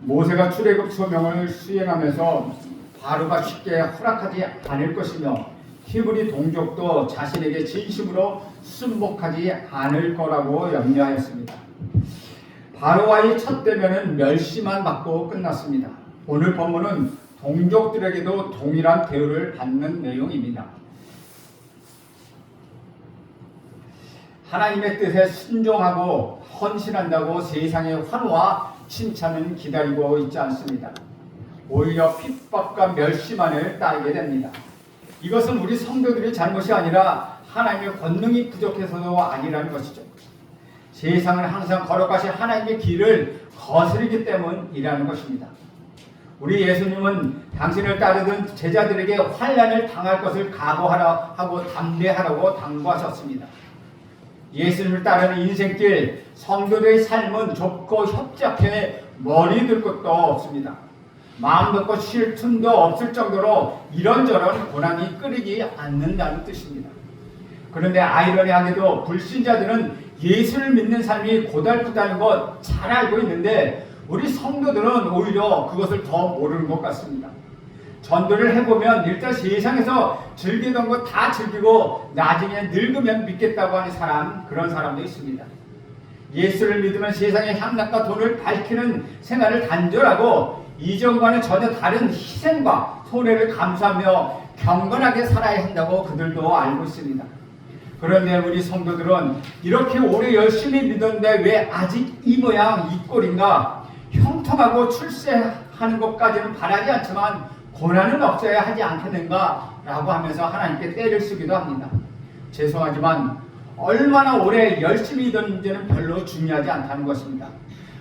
모세가 출애굽 소명을 수행하면서 바로가 쉽게 허락하지 않을 것이며 히브리 동족도 자신에게 진심으로 순복하지 않을 거라고 염려하였습니다. 바로와의 첫 대면은 멸시만 받고 끝났습니다. 오늘 본문은 동족들에게도 동일한 대우를 받는 내용입니다. 하나님의 뜻에 순종하고 헌신한다고 세상의 환호와 칭찬은 기다리고 있지 않습니다. 오히려 핍박과 멸시만을 따르게 됩니다. 이것은 우리 성도들의 잘못이 아니라 하나님의 권능이 부족해서도 아니라는 것이죠. 세상은 항상 걸어가신 하나님의 길을 거스르기 때문이라는 것입니다. 우리 예수님은 당신을 따르던 제자들에게 환난을 당할 것을 각오하라 하고 담대하라고 당부하셨습니다. 예수님을 따르는 인생길, 성도들의 삶은 좁고 협착해 머리 들 것도 없습니다. 마음 놓고 쉴 틈도 없을 정도로 이런저런 고난이 끊이지 않는다는 뜻입니다. 그런데 아이러니하게도 불신자들은 예수를 믿는 삶이 고달프다는 것 잘 알고 있는데 우리 성도들은 오히려 그것을 더 모르는 것 같습니다. 전도를 해보면 일단 세상에서 즐기던 거 다 즐기고 나중에 늙으면 믿겠다고 하는 사람, 그런 사람도 있습니다. 예수를 믿으면 세상의 향락과 돈을 밝히는 생활을 단절하고 이전과는 전혀 다른 희생과 손해를 감수하며 경건하게 살아야 한다고 그들도 알고 있습니다. 그런데 우리 성도들은 이렇게 오래 열심히 믿었는데 왜 아직 이 모양 이 꼴인가? 형통하고 출세하는 것까지는 바라지 않지만 고난은 없어야 하지 않겠는가? 라고 하면서 하나님께 때를 쓰기도 합니다. 죄송하지만 얼마나 오래 열심히 믿었는지는 별로 중요하지 않다는 것입니다.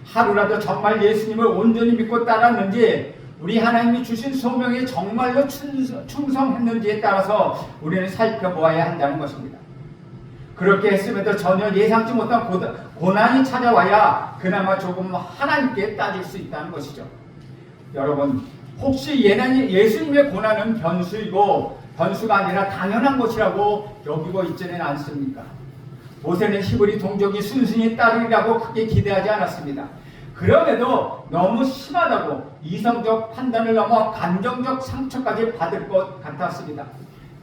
하루라도 정말 예수님을 온전히 믿고 따랐는지 우리 하나님이 주신 소명에 정말로 충성했는지에 따라서 우리는 살펴보아야 한다는 것입니다. 그렇게 했음에도 전혀 예상치 못한 고난이 찾아와야 그나마 조금 하나님께 따질 수 있다는 것이죠. 여러분, 혹시 예수님의 고난은 변수가 아니라 당연한 것이라고 여기고 있지는 않습니까? 모세는 히브리 동족이 순순히 따르리라고 크게 기대하지 않았습니다. 그럼에도 너무 심하다고 이성적 판단을 넘어 감정적 상처까지 받을 것 같았습니다.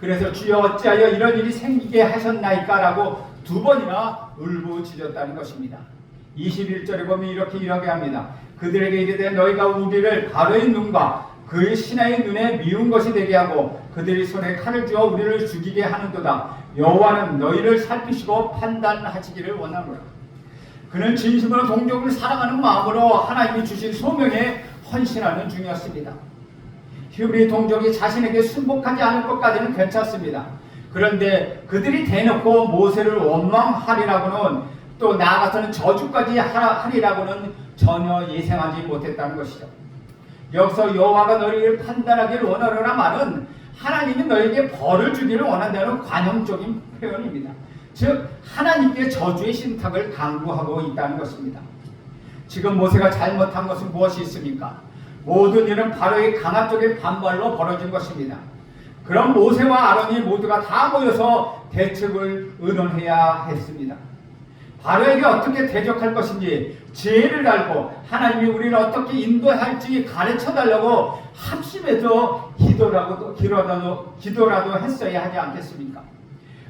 그래서 주여 어찌하여 이런 일이 생기게 하셨나이까 라고 2번이나 울부짖었다는 것입니다. 21절에 보면 이렇게 이야기합니다. 그들에게 이르되 너희가 우리를 바로의 눈과 그의 신하의 눈에 미운 것이 되게 하고 그들이 손에 칼을 쥐어 우리를 죽이게 하는도다. 여호와는 너희를 살피시고 판단하시기를 원하노라. 그는 진심으로 동족을 사랑하는 마음으로 하나님이 주신 소명에 헌신하는 중이었습니다. 히브리 동족이 자신에게 순복하지 않을 것까지는 괜찮습니다. 그런데 그들이 대놓고 모세를 원망하리라고는 또 나아가서는 저주까지 하리라고는 전혀 예상하지 못했다는 것이죠. 여기서 여호와가 너희를 판단하기를 원하노라 말은 하나님이 너희에게 벌을 주기를 원한다는 관용적인 표현입니다. 즉 하나님께 저주의 신탁을 강구하고 있다는 것입니다. 지금 모세가 잘못한 것은 무엇이 있습니까? 모든 일은 바로의 강압적인 반발로 벌어진 것입니다. 그럼 모세와 아론이 모두가 다 모여서 대책을 의논해야 했습니다. 바로에게 어떻게 대적할 것인지 지혜를 알고 하나님이 우리를 어떻게 인도할지 가르쳐달라고 합심해서 기도라도 했어야 하지 않겠습니까?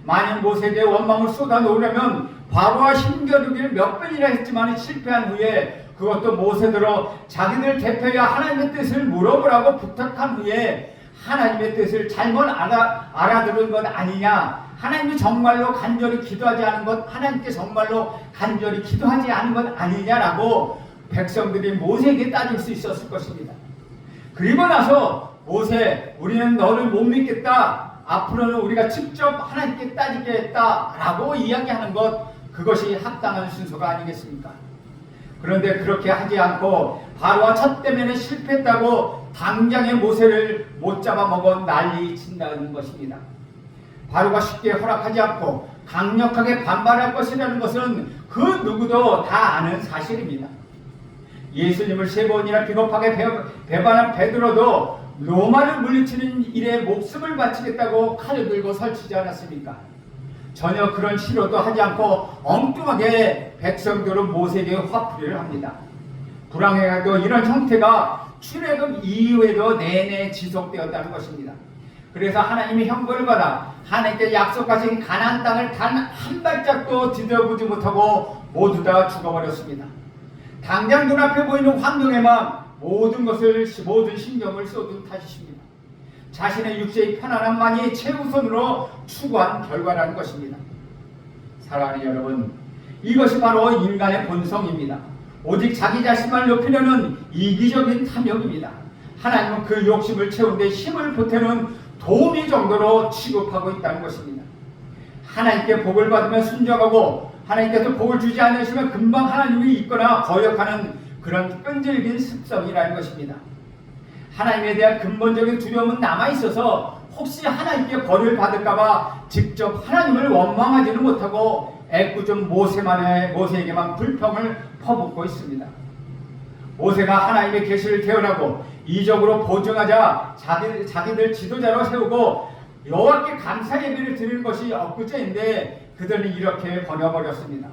만일 모세에게 원망을 쏟아놓으려면 바로와 힘겨루기를 몇 번이나 했지만 실패한 후에 그것도 모세대로 자기들 대표야 하나님의 뜻을 물어보라고 부탁한 후에 하나님의 뜻을 잘못 알아들은 것 아니냐, 하나님이 정말로 간절히 기도하지 않은 것, 하나님께 정말로 간절히 기도하지 않은 것 아니냐라고 백성들이 모세에게 따질 수 있었을 것입니다. 그리고 나서 모세, 우리는 너를 못 믿겠다, 앞으로는 우리가 직접 하나님께 따지겠다라고 이야기하는 것, 그것이 합당한 순서가 아니겠습니까? 그런데 그렇게 하지 않고 바로와 첫 대면에 실패했다고 당장의 모세를 못 잡아먹어 난리 친다는 것입니다. 바로가 쉽게 허락하지 않고 강력하게 반발할 것이라는 것은 그 누구도 다 아는 사실입니다. 예수님을 3번이나 비겁하게 배반한 베드로도 로마를 물리치는 일에 목숨을 바치겠다고 칼을 들고 설치지 않았습니까? 전혀 그런 시도도 하지 않고 엉뚱하게 백성들은 모세에게 화풀이를 합니다. 불황해도 이런 형태가 출애굽 이후에도 내내 지속되었다는 것입니다. 그래서 하나님이 형벌을 받아 하나님께 약속하신 가나안 땅을 단 한 발짝도 디뎌보지 못하고 모두 다 죽어버렸습니다. 당장 눈앞에 보이는 환경에만 모든 신경을 쏟은 탓이십니다. 자신의 육체의 편안함만이 최우선으로 추구한 결과라는 것입니다. 사랑하는 여러분, 이것이 바로 인간의 본성입니다. 오직 자기 자신만 높이려는 이기적인 탐욕입니다. 하나님은 그 욕심을 채우는 데 힘을 보태는 도우미 정도로 취급하고 있다는 것입니다. 하나님께 복을 받으면 순종하고 하나님께서 복을 주지 않으시면 금방 하나님이 있거나 거역하는 그런 끈질긴 습성이라는 것입니다. 하나님에 대한 근본적인 두려움은 남아있어서 혹시 하나님께 벌을 받을까봐 직접 하나님을 원망하지는 못하고 애꿎은 모세에게만 불평을 퍼붓고 있습니다. 모세가 하나님의 계시를 개헌하고 이적으로 보증하자 자기들 지도자로 세우고 여호와께 감사 예배를 드리는 것이 엊그제인데 그들은 이렇게 버려버렸습니다.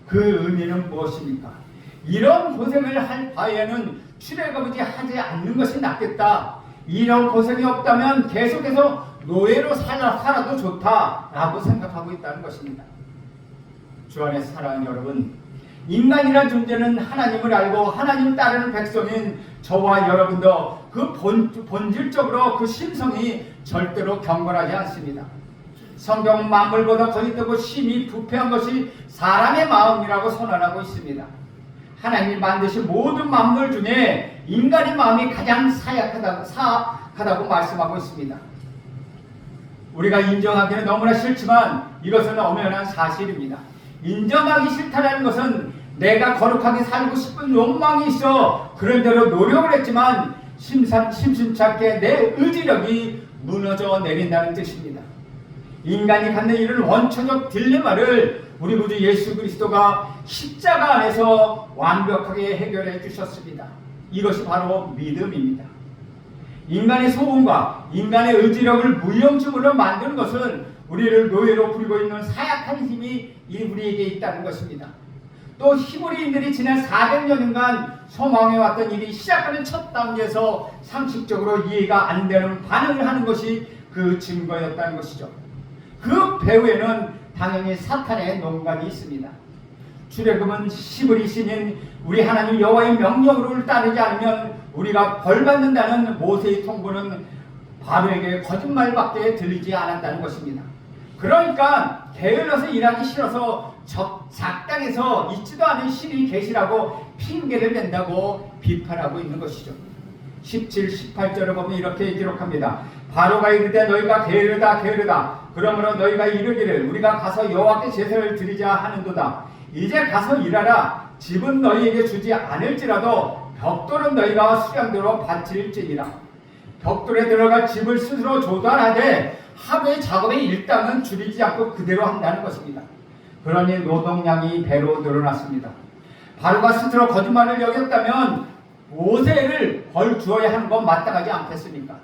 그 의미는 무엇입니까? 이런 고생을 할 바에는 출애굽이지 하지 않는 것이 낫겠다. 이런 고생이 없다면 계속해서 노예로 살아도 좋다라고 생각하고 있다는 것입니다. 주 안에서 사랑하는 여러분, 인간이란 존재는 하나님을 알고 하나님 따르는 백성인 저와 여러분도 그 본질적으로 그 심성이 절대로 경건하지 않습니다. 성경은 만물보다 거짓되고 심히 부패한 것이 사람의 마음이라고 선언하고 있습니다. 하나님이 만드신 모든 만물 중에 인간의 마음이 가장 사악하다고 말씀하고 있습니다. 우리가 인정하기는 너무나 싫지만 이것은 엄연한 사실입니다. 인정하기 싫다는 것은 내가 거룩하게 살고 싶은 욕망이 있어 그런 대로 노력을 했지만 심심찮게 내 의지력이 무너져 내린다는 뜻입니다. 인간이 갖는 이런 원초적 딜레마를 우리 구주 예수 그리스도가 십자가 안에서 완벽하게 해결해 주셨습니다. 이것이 바로 믿음입니다. 인간의 소원과 인간의 의지력을 무용지물로 만드는 것은 우리를 노예로 부리고 있는 사약한 힘이 우리에게 있다는 것입니다. 또 히브리인들이 지난 400년간 소망해왔던 일이 시작하는 첫 단계에서 상식적으로 이해가 안 되는 반응을 하는 것이 그 증거였다는 것이죠. 그 배후에는 당연히 사탄의 농간이 있습니다. 출애굽은 히브리 신인 우리 하나님 여호와의 명령을 따르지 않으면 우리가 벌받는다는 모세의 통보는 바로에게 거짓말밖에 들리지 않았다는 것입니다. 그러니까 게을러서 일하기 싫어서 작당에서 있지도 않은 신이 계시라고 핑계를 댄다고 비판하고 있는 것이죠. 17, 18절을 보면 이렇게 기록합니다. 바로가 이르되 너희가 게으르다 그러므로 너희가 이르기를 우리가 가서 여호와께 제사를 드리자 하는도다. 이제 가서 일하라. 집은 너희에게 주지 않을지라도 벽돌은 너희가 수량대로 바칠지니라. 벽돌에 들어갈 집을 스스로 조달하되 하루의 작업의 일당은 줄이지 않고 그대로 한다는 것입니다. 그러니 노동량이 배로 늘어났습니다. 바로가 스스로 거짓말을 여겼다면 모세를 벌 주어야 하는 건 마땅하지 않겠습니까?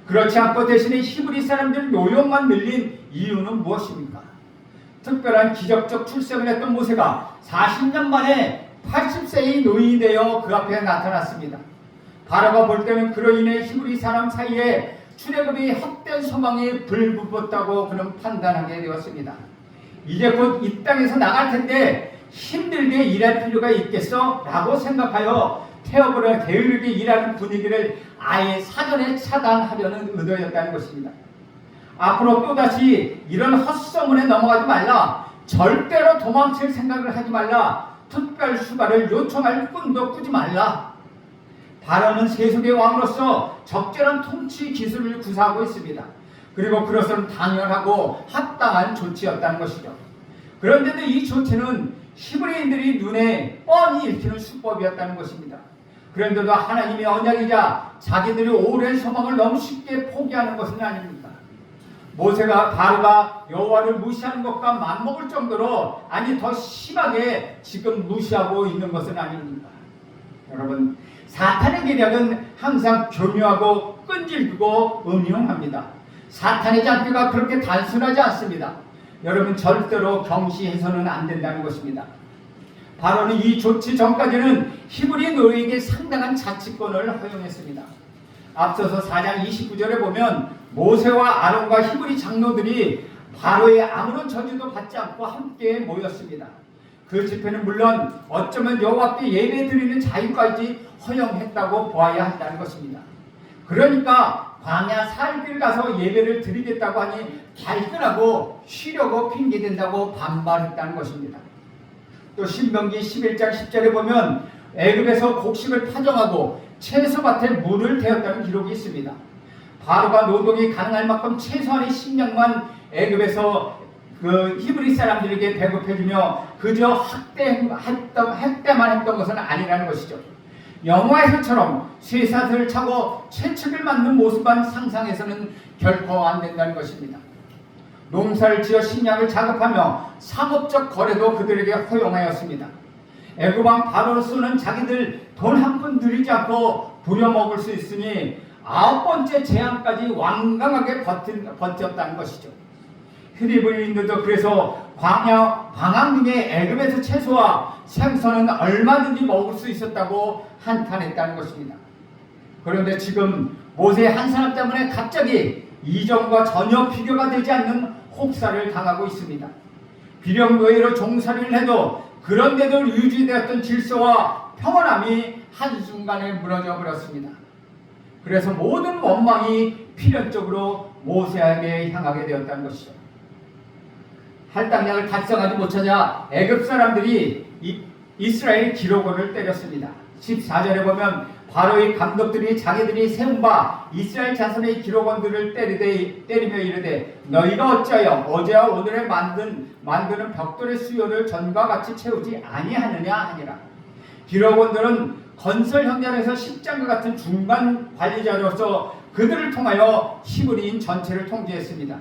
그렇지 않고 대신에 히브리 사람들 노역만 늘린 이유는 무엇입니까? 특별한 기적적 출생을 했던 모세가 40년 만에 80세의 노인이 되어 그 앞에 나타났습니다. 바로가 볼 때는 그로 인해 히브리 사람 사이에 출애굽이 헛된 소망이 불붙었다고 그는 판단하게 되었습니다. 이제 곧 이 땅에서 나갈 텐데 힘들게 일할 필요가 있겠어? 라고 생각하여 태어버려 게으르게 일하는 분위기를 아예 사전에 차단하려는 의도였다는 것입니다. 앞으로 또다시 이런 헛소문에 넘어가지 말라. 절대로 도망칠 생각을 하지 말라. 특별 휴가를 요청할 꿈도 꾸지 말라. 바로는 세속의 왕으로서 적절한 통치 기술을 구사하고 있습니다. 그리고 그것은 당연하고 합당한 조치였다는 것이죠. 그런데도 이 조치는 히브리인들이 눈에 뻔히 읽히는 수법이었다는 것입니다. 그런데도 하나님의 언약이자 자기들이 오랜 소망을 너무 쉽게 포기하는 것은 아닙니까? 모세가 바로가 여호와를 무시하는 것과 맞먹을 정도로 아니 더 심하게 지금 무시하고 있는 것은 아닙니까? 여러분, 사탄의 계략은 항상 교묘하고 끈질기고 음흉합니다. 사탄의 장비가 그렇게 단순하지 않습니다. 여러분, 절대로 경시해서는 안 된다는 것입니다. 바로는 이 조치 전까지는 히브리 노예에게 상당한 자치권을 허용했습니다. 앞서서 4장 29절에 보면 모세와 아론과 히브리 장로들이 바로의 아무런 저주도 받지 않고 함께 모였습니다. 그 집회는 물론 어쩌면 여호와께 예배드리는 자유까지 허용했다고 보아야 한다는 것입니다. 그러니까 광야 사흘길 가서 예배를 드리겠다고 하니 발끈하고 쉬려고 핑계댄다고 반발했다는 것입니다. 또 신명기 11장 10절에 보면 애굽에서 곡식을 파종하고 채소밭에 물을 대었다는 기록이 있습니다. 바로가 노동이 가능할 만큼 최소한의 식량만 애굽에서 그 히브리 사람들에게 배급해주며 그저 학대만 했던 것은 아니라는 것이죠. 영화에서처럼 쇠사슬을 차고 채찍을 맞는 모습만 상상해서는 결코 안 된다는 것입니다. 농사를 지어 식량을 자급하며 상업적 거래도 그들에게 허용하였습니다. 애굽 왕 바로로서는 자기들 돈 한 푼 들이지 않고 부려먹을 수 있으니 9번째 재앙까지 완강하게 버텼다는 것이죠. 히브리인들도 그래서 광야 방황 중에 애굽에서 채소와 생선은 얼마든지 먹을 수 있었다고 한탄했다는 것입니다. 그런데 지금 모세 한 사람 때문에 갑자기 이전과 전혀 비교가 되지 않는 혹사를 당하고 있습니다. 비령노예로 종살이를 해도 그런데도 유지되었던 질서와 평온함이 한순간에 무너져 버렸습니다. 그래서 모든 원망이 필연적으로 모세에게 향하게 되었다는 것이죠. 할당량을 달성하지 못하자 애굽 사람들이 이스라엘 기록원을 때렸습니다. 14절에 보면 바로의 감독들이 자기들이 세운 바 이스라엘 자손의 기록원들을 때리며 이르되 너희가 어찌하여 어제와 오늘에 만드는 벽돌의 수요를 전과 같이 채우지 아니하느냐 하니라. 기록원들은 건설 현장에서 십장과 같은 중간 관리자로서 그들을 통하여 히브리인 전체를 통제했습니다.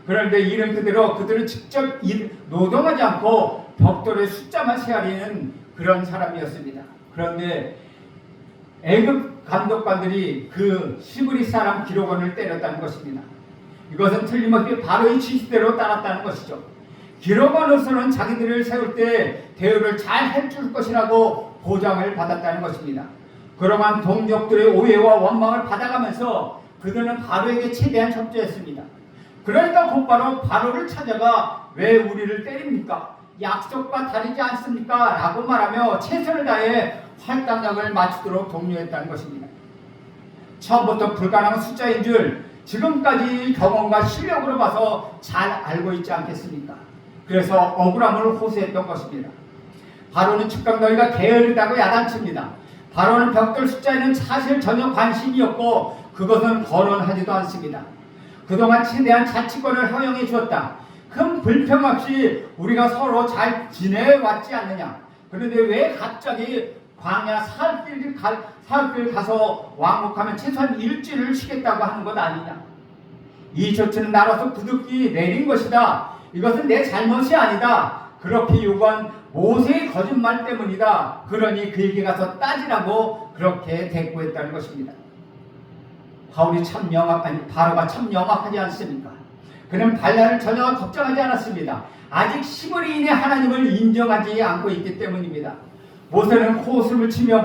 그런데 이는 그대로 그들은 직접 노동하지 않고 벽돌의 숫자만 세하려는 그런 사람이었습니다. 그런데 애굽 감독관들이 그 히브리 사람 기록원을 때렸다는 것입니다. 이것은 틀림없이 바로의 지시대로 따랐다는 것이죠. 기록원으로서는 자기들을 세울 때 대우를 잘 해줄 것이라고 보장을 받았다는 것입니다. 그러한 동족들의 오해와 원망을 받아가면서 그들은 바로에게 최대한 협조했습니다. 그러니까 곧바로 바로를 찾아가 왜 우리를 때립니까? 약속과 다르지 않습니까? 라고 말하며 최선을 다해 할당량을 맞추도록 독려했다는 것입니다. 처음부터 불가능한 숫자인 줄 지금까지 경험과 실력으로 봐서 잘 알고 있지 않겠습니까? 그래서 억울함을 호소했던 것입니다. 바로는 즉각 너희가 게으르다고 야단칩니다. 바로는 벽돌 숫자에는 사실 전혀 관심이 없고 그것은 거론하지도 않습니다. 그동안 최대한 자치권을 허용해 주었다. 큰 불평 없이 우리가 서로 잘 지내왔지 않느냐. 그런데 왜 갑자기 광야 사흘길 가서 왕복하면 최소한 일주일을 쉬겠다고 하는 것 아니냐. 이 조치는 나로서 부득이 내린 것이다. 이것은 내 잘못이 아니다. 그렇게 요구한 모세의 거짓말 때문이다. 그러니 그에게 가서 따지라고 그렇게 대꾸했다는 것입니다. 바로가 참 명확하지 않습니까? 그는 발랄을 전혀 걱정하지 않았습니다. 아직 히브리인의 하나님을 인정하지 않고 있기 때문입니다. 모세는 코웃음을 치며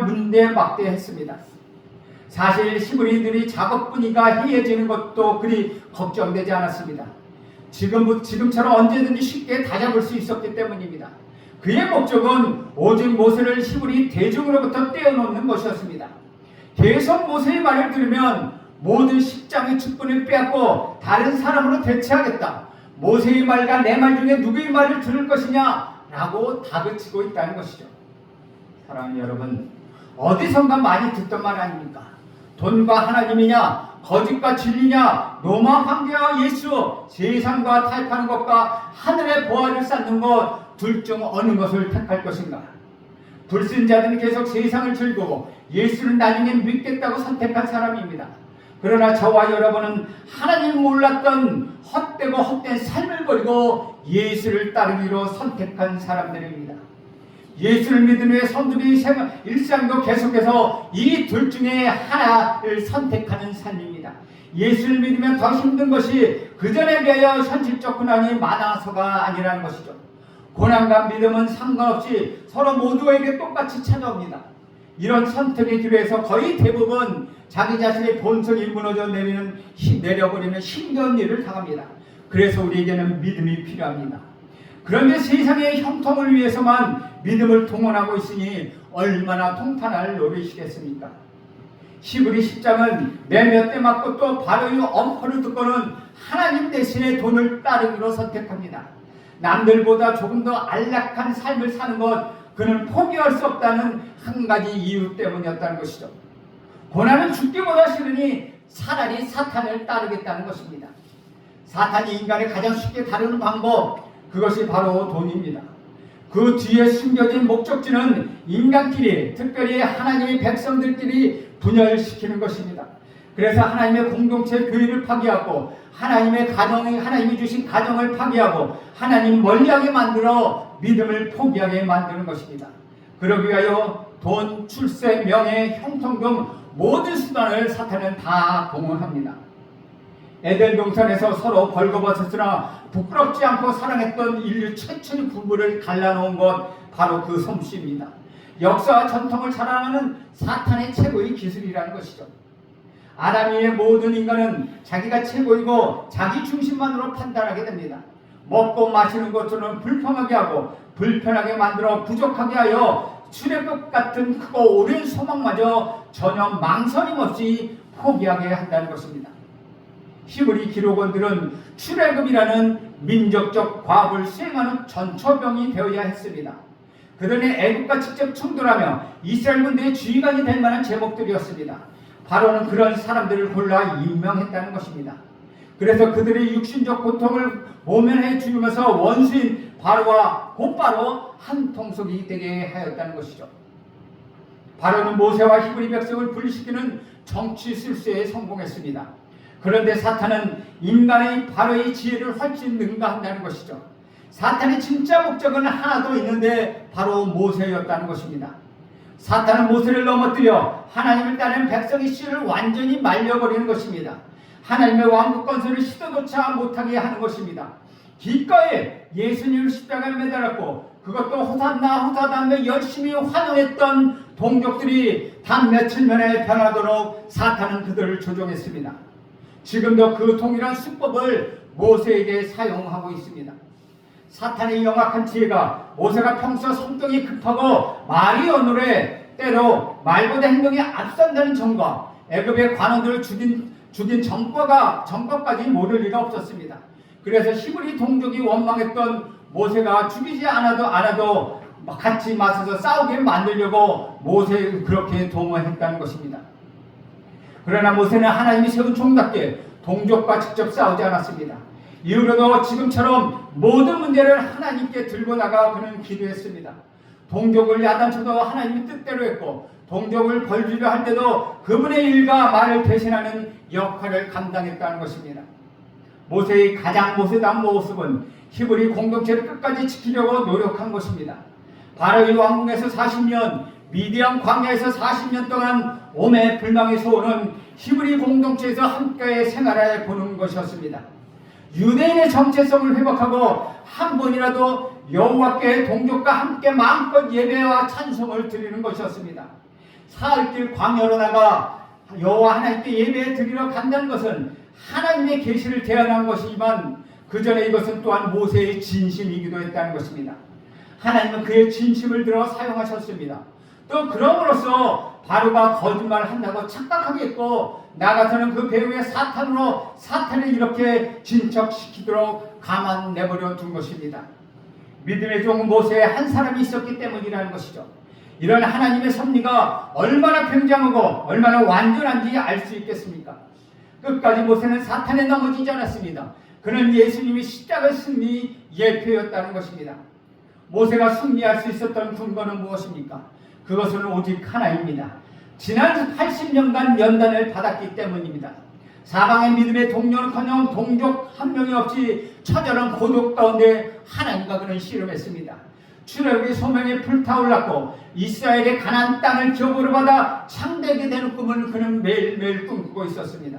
문대막대했습니다. 사실 히브리인들이 작업분위기가 해해지는 것도 그리 걱정되지 않았습니다. 지금처럼 언제든지 쉽게 다잡을 수 있었기 때문입니다. 그의 목적은 오직 모세를 히브리 대중으로부터 떼어놓는 것이었습니다. 계속 모세의 말을 들으면 모든 십장의 직분을 빼앗고 다른 사람으로 대체하겠다. 모세의 말과 내 말 중에 누구의 말을 들을 것이냐? 라고 다그치고 있다는 것이죠. 사랑하는 여러분, 어디선가 많이 듣던 말 아닙니까? 돈과 하나님이냐? 거짓과 진리냐? 로마 황제와 예수, 세상과 타협하는 것과 하늘의 보화를 쌓는 것, 둘 중 어느 것을 택할 것인가? 불신자들은 계속 세상을 즐기고 예수를 나중에 믿겠다고 선택한 사람입니다. 그러나 저와 여러분은 하나님을 몰랐던 헛되고 헛된 삶을 버리고 예수를 따르기로 선택한 사람들입니다. 예수를 믿은 후에 성도들의 일상도 계속해서 이 둘 중에 하나를 선택하는 삶입니다. 예수를 믿으면 더 힘든 것이 그전에 비하여 현실적 고난이 많아서가 아니라는 것이죠. 고난과 믿음은 상관없이 서로 모두에게 똑같이 찾아옵니다. 이런 선택의 길에서 거의 대부분 자기 자신의 본성이 무너져 내려버리는 힘겨운 일을 당합니다. 그래서 우리에게는 믿음이 필요합니다. 그런데 세상의 형통을 위해서만 믿음을 동원하고 있으니 얼마나 통탄할 노릇이겠습니까? 히브리 10장은 내 몇 대 맞고 또 바로의 엄포를 듣고는 하나님 대신에 돈을 따르기로 선택합니다. 남들보다 조금 더 안락한 삶을 사는 것, 그는 포기할 수 없다는 한 가지 이유 때문이었다는 것이죠. 고난은 죽기보다 싫으니 차라리 사탄을 따르겠다는 것입니다. 사탄이 인간을 가장 쉽게 다루는 방법, 그것이 바로 돈입니다. 그 뒤에 숨겨진 목적지는 인간끼리, 특별히 하나님의 백성들끼리 분열시키는 것입니다. 그래서 하나님의 공동체 교회를 파괴하고 하나님이 주신 가정을 파괴하고 하나님 멀리하게 만들어 믿음을 포기하게 만드는 것입니다. 그러기 위하여 돈, 출세, 명예, 형통 등 모든 수단을 사탄은 다 동원합니다. 에덴 동산에서 서로 벌거벗었으나 부끄럽지 않고 사랑했던 인류 최초의 부부를 갈라놓은 것, 바로 그 솜씨입니다. 역사와 전통을 자랑하는 사탄의 최고의 기술이라는 것이죠. 아담 이후의 모든 인간은 자기가 최고이고 자기 중심만으로 판단하게 됩니다. 먹고 마시는 것들은 불평하게 하고 불편하게 만들어 부족하게 하여 출애굽 같은 크고 오랜 소망마저 전혀 망설임 없이 포기하게 한다는 것입니다. 히브리 기록원들은 출애굽이라는 민족적 과업을 수행하는 전초병이 되어야 했습니다. 그들은 애국과 직접 충돌하며 이스라엘 군대의 지휘관이 될 만한 제목들이었습니다. 바로는 그런 사람들을 골라 임명했다는 것입니다. 그래서 그들의 육신적 고통을 모면해 주면서 원수인 바로와 곧바로 한 통속이 되게 하였다는 것이죠. 바로는 모세와 히브리 백성을 분리시키는 정치 술수에 성공했습니다. 그런데 사탄은 인간의 바로의 지혜를 훨씬 능가한다는 것이죠. 사탄의 진짜 목적은 하나도 있는데 바로 모세였다는 것입니다. 사탄은 모세를 넘어뜨려 하나님을 따르는 백성의 씨를 완전히 말려버리는 것입니다. 하나님의 왕국 건설을 시도조차 못하게 하는 것입니다. 기꺼이 예수님을 십자가에 매달았고 그것도 호산나 호사다며 열심히 환영했던 동족들이 단 며칠 만에 변하도록 사탄은 그들을 조종했습니다. 지금도 그 동일한 수법을 모세에게 사용하고 있습니다. 사탄의 영악한 지혜가 모세가 평소 성격이 급하고 말이 어눌해 때로 말보다 행동이 앞선다는 점과 애굽의 관원들을 죽인 정과까지 모를 리가 없었습니다. 그래서 히브리 동족이 원망했던 모세가 죽이지 않아도 같이 맞서서 싸우게 만들려고 모세를 그렇게 동원했다는 것입니다. 그러나 모세는 하나님이 세운 종답게 동족과 직접 싸우지 않았습니다. 이후로도 지금처럼 모든 문제를 하나님께 들고 나가 그는 기도했습니다. 동족을 야단쳐도 하나님의 뜻대로 했고 동족을 벌주려 할 때도 그분의 일과 말을 대신하는 역할을 감당했다는 것입니다. 모세의 가장 모세다운 모습은 히브리 공동체를 끝까지 지키려고 노력한 것입니다. 바로의 왕궁에서 40년, 미디안 광야에서 40년 동안 오매 불망의 소원은 히브리 공동체에서 함께 생활해 보는 것이었습니다. 유대인의 정체성을 회복하고 한 번이라도 여호와께 동족과 함께 마음껏 예배와 찬송을 드리는 것이었습니다. 사흘길 광야로 나가 여호와 하나님께 예배 드리러 간다는 것은 하나님의 계시를 대언한 것이지만 그 전에 이것은 또한 모세의 진심이기도 했다는 것입니다. 하나님은 그의 진심을 들어 사용하셨습니다. 또 그럼으로써 바로가 거짓말을 한다고 착각하게 했고 나가서는 그 배후의 사탄으로 사탄을 이렇게 진척시키도록 가만 내버려 둔 것입니다. 믿음의 종 모세에 한 사람이 있었기 때문이라는 것이죠. 이런 하나님의 섭리가 얼마나 굉장하고 얼마나 완전한지 알 수 있겠습니까? 끝까지 모세는 사탄에 넘어지지 않았습니다. 그는 예수님이 십자가의 승리 예표였다는 것입니다. 모세가 승리할 수 있었던 근거는 무엇입니까? 그것은 오직 하나입니다. 지난 80년간 연단을 받았기 때문입니다. 사방의 믿음의 동료는커녕 동족 한 명이 없이 처절한 고독 가운데 하나님과 그는 씨름했습니다. 출애굽의 소명에 불타올랐고 이스라엘의 가나안 땅을 기업으로 받아 창대하게 되는 꿈을 그는 매일매일 꿈꾸고 있었습니다.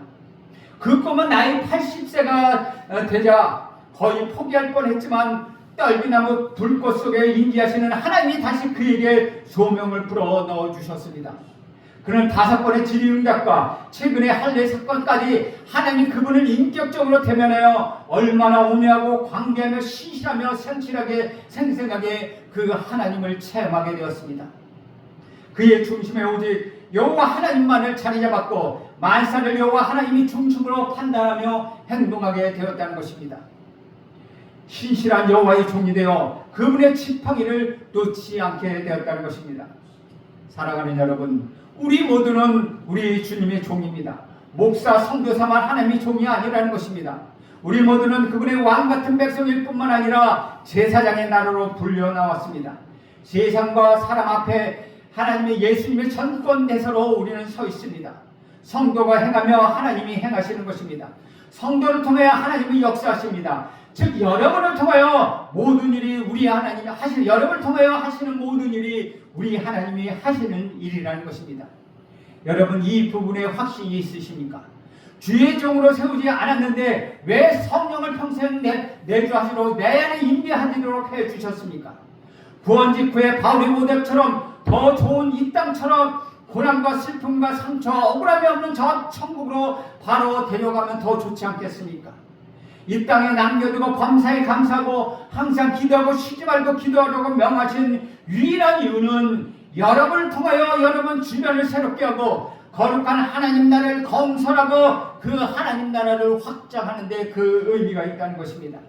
그 꿈은 나이 80세가 되자 거의 포기할 뻔했지만 떨기나무 불꽃 속에 임재하시는 하나님이 다시 그에게 소명을 불어 넣어 주셨습니다. 그는 5번의 질의응답과 최근의 할례 사건까지 하나님 그분을 인격적으로 대면하여 얼마나 오묘하고 광대하며 신실하며 성실하게 생생하게 그 하나님을 체험하게 되었습니다. 그의 중심에 오직 여호와 하나님만을 자리 잡았고 만사를 여호와 하나님이 중심으로 판단하며 행동하게 되었다는 것입니다. 신실한 여호와의 종이 되어 그분의 지팡이를 놓지 않게 되었다는 것입니다. 사랑하는 여러분, 우리 모두는 우리 주님의 종입니다. 목사, 선교사만 하나님의 종이 아니라는 것입니다. 우리 모두는 그분의 왕같은 백성일 뿐만 아니라 제사장의 나라로 불려 나왔습니다. 세상과 사람 앞에 하나님의 예수님의 전권 대사로 우리는 서 있습니다. 성도가 행하며 하나님이 행하시는 것입니다. 성도를 통해 하나님이 역사하십니다. 즉 여러분을 통하여 모든 일이 우리 하나님이 하시는, 여러분을 통하여 하시는 모든 일이 우리 하나님이 하시는 일이라는 것입니다. 여러분 이 부분에 확신이 있으십니까? 주의 종으로 세우지 않았는데 왜 성령을 평생 내주하시러 내 안에 임재하도록 해주셨습니까? 구원 직후에 바울의 모델처럼 더 좋은 이 땅처럼 고난과 슬픔과 상처, 억울함이 없는 저 천국으로 바로 데려가면 더 좋지 않겠습니까? 이 땅에 남겨두고 범사에 감사하고 항상 기도하고 쉬지 말고 기도하려고 명하신 유일한 이유는 여러분을 통하여 여러분 주변을 새롭게 하고 거룩한 하나님 나라를 건설하고 그 하나님 나라를 확장하는 데 그 의미가 있다는 것입니다.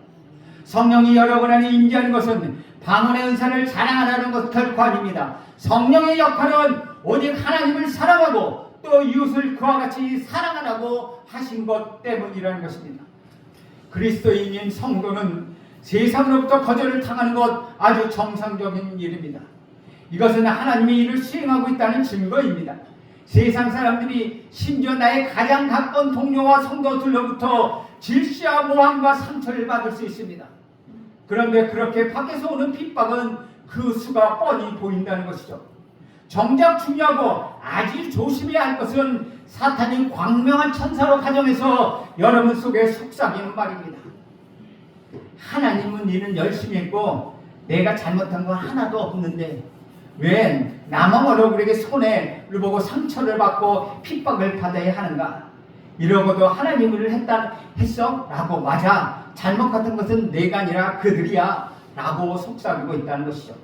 성령이 여러분 안에 임재하는 것은 방언의 은사를 자랑하라는 것 결코 아닙니다. 성령의 역할은 오직 하나님을 사랑하고 또 이웃을 그와 같이 사랑하라고 하신 것 때문이라는 것입니다. 그리스도인인 성도는 세상으로부터 거절을 당하는 것 아주 정상적인 일입니다. 이것은 하나님의 일을 수행하고 있다는 증거입니다. 세상 사람들이 심지어 나의 가장 가까운 동료와 성도들로부터 질시와 모함과 상처를 받을 수 있습니다. 그런데 그렇게 밖에서 오는 핍박은 그 수가 뻔히 보인다는 것이죠. 정작 중요하고 아주 조심해야 할 것은 사탄이 광명한 천사로 가정해서 여러분 속에 속삭이는 말입니다. 하나님은 일은 열심히 했고 내가 잘못한 건 하나도 없는데 왜 나만 얼굴에게 손해를 보고 상처를 받고 핍박을 받아야 하는가? 이러고도 하나님을 했어? 라고 맞아. 잘못 같은 것은 내가 아니라 그들이야. 라고 속삭이고 있다는 것이죠.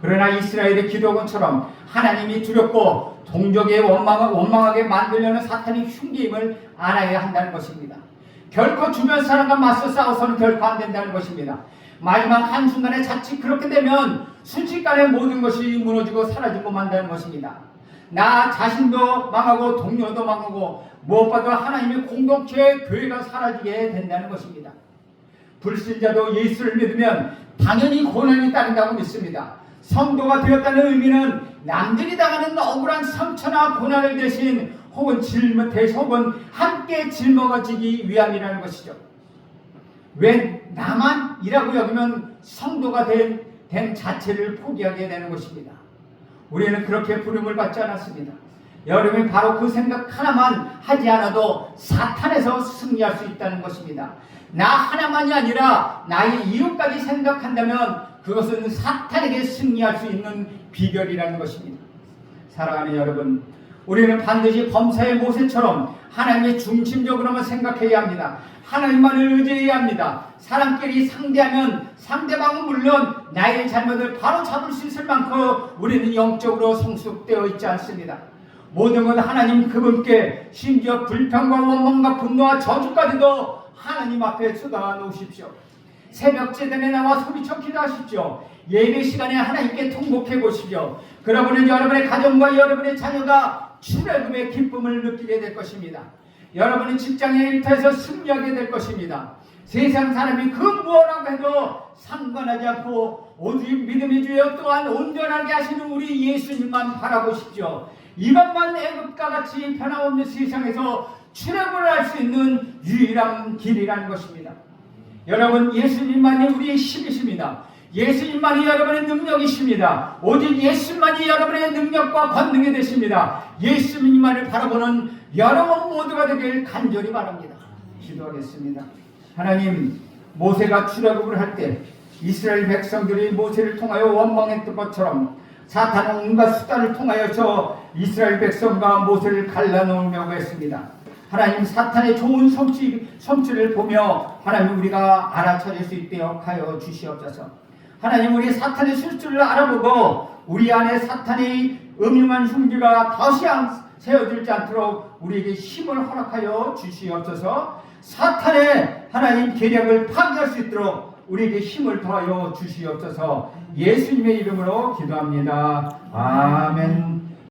그러나 이스라엘의 기도원처럼 하나님이 두렵고 동족에 원망하게 만들려는 사탄의 흉기임을 알아야 한다는 것입니다. 결코 주변 사람과 맞서 싸워서는 결코 안 된다는 것입니다. 마지막 한순간에 자칫 그렇게 되면 순식간에 모든 것이 무너지고 사라지고 만다는 것입니다. 나 자신도 망하고 동료도 망하고 무엇보다 하나님의 공동체의 교회가 사라지게 된다는 것입니다. 불신자도 예수를 믿으면 당연히 고난이 따른다고 믿습니다. 성도가 되었다는 의미는 남들이 당하는 억울한 상처나 고난을 대신 혹은 함께 짊어지기 위함이라는 것이죠. 왜 나만이라고 여기면 성도가 된 자체를 포기하게 되는 것입니다. 우리는 그렇게 부름을 받지 않았습니다. 여러분이 바로 그 생각 하나만 하지 않아도 사탄에서 승리할 수 있다는 것입니다. 나 하나만이 아니라 나의 이웃까지 생각한다면 그것은 사탄에게 승리할 수 있는 비결이라는 것입니다. 사랑하는 여러분, 우리는 반드시 범사의 모세처럼 하나님의 중심적으로만 생각해야 합니다. 하나님만을 의지해야 합니다. 사람끼리 상대하면 상대방은 물론 나의 잘못을 바로 잡을 수 있을 만큼 우리는 영적으로 성숙되어 있지 않습니다. 모든 건 하나님 그분께, 심지어 불평과 원망과 분노와 저주까지도 하나님 앞에 쏟아 놓으십시오. 새벽 제단에 나와 소리쳐 기도하십시오. 예배 시간에 하나님께 통곡해 보십시오. 그러면 여러분의 가정과 여러분의 자녀가 출애굽의 기쁨을 느끼게 될 것입니다. 여러분은 직장의 일터에서 승리하게 될 것입니다. 세상 사람이 그 무엇라고 해도 상관하지 않고 오직 믿음의 주여 또한 온전하게 하시는 우리 예수님만 바라보십시오. 이것만 애굽과 같이 변함없는 세상에서 출애굽을 할 수 있는 유일한 길이라는 것입니다. 여러분, 예수님만이 우리의 힘이십니다. 예수님만이 여러분의 능력이십니다. 오직 예수님만이 여러분의 능력과 권능이 되십니다. 예수님만을 바라보는 여러분 모두가 되길 간절히 바랍니다. 기도하겠습니다. 하나님, 모세가 출애굽을 할 때 이스라엘 백성들이 모세를 통하여 원망했던 것처럼 사탄은 온갖 수단을 통하여 저 이스라엘 백성과 모세를 갈라놓으려고 했습니다. 하나님, 사탄의 좋은 성취를 보며 하나님, 우리가 알아차릴 수 있도록 하여 주시옵소서. 하나님, 우리 사탄의 실수를 알아보고 우리 안에 사탄의 음흉한 흉기가 다시 세워질지 않도록 우리에게 힘을 허락하여 주시옵소서. 사탄의 하나님 계략을 파괴할 수 있도록 우리에게 힘을 더하여 주시옵소서. 예수님의 이름으로 기도합니다. 아멘.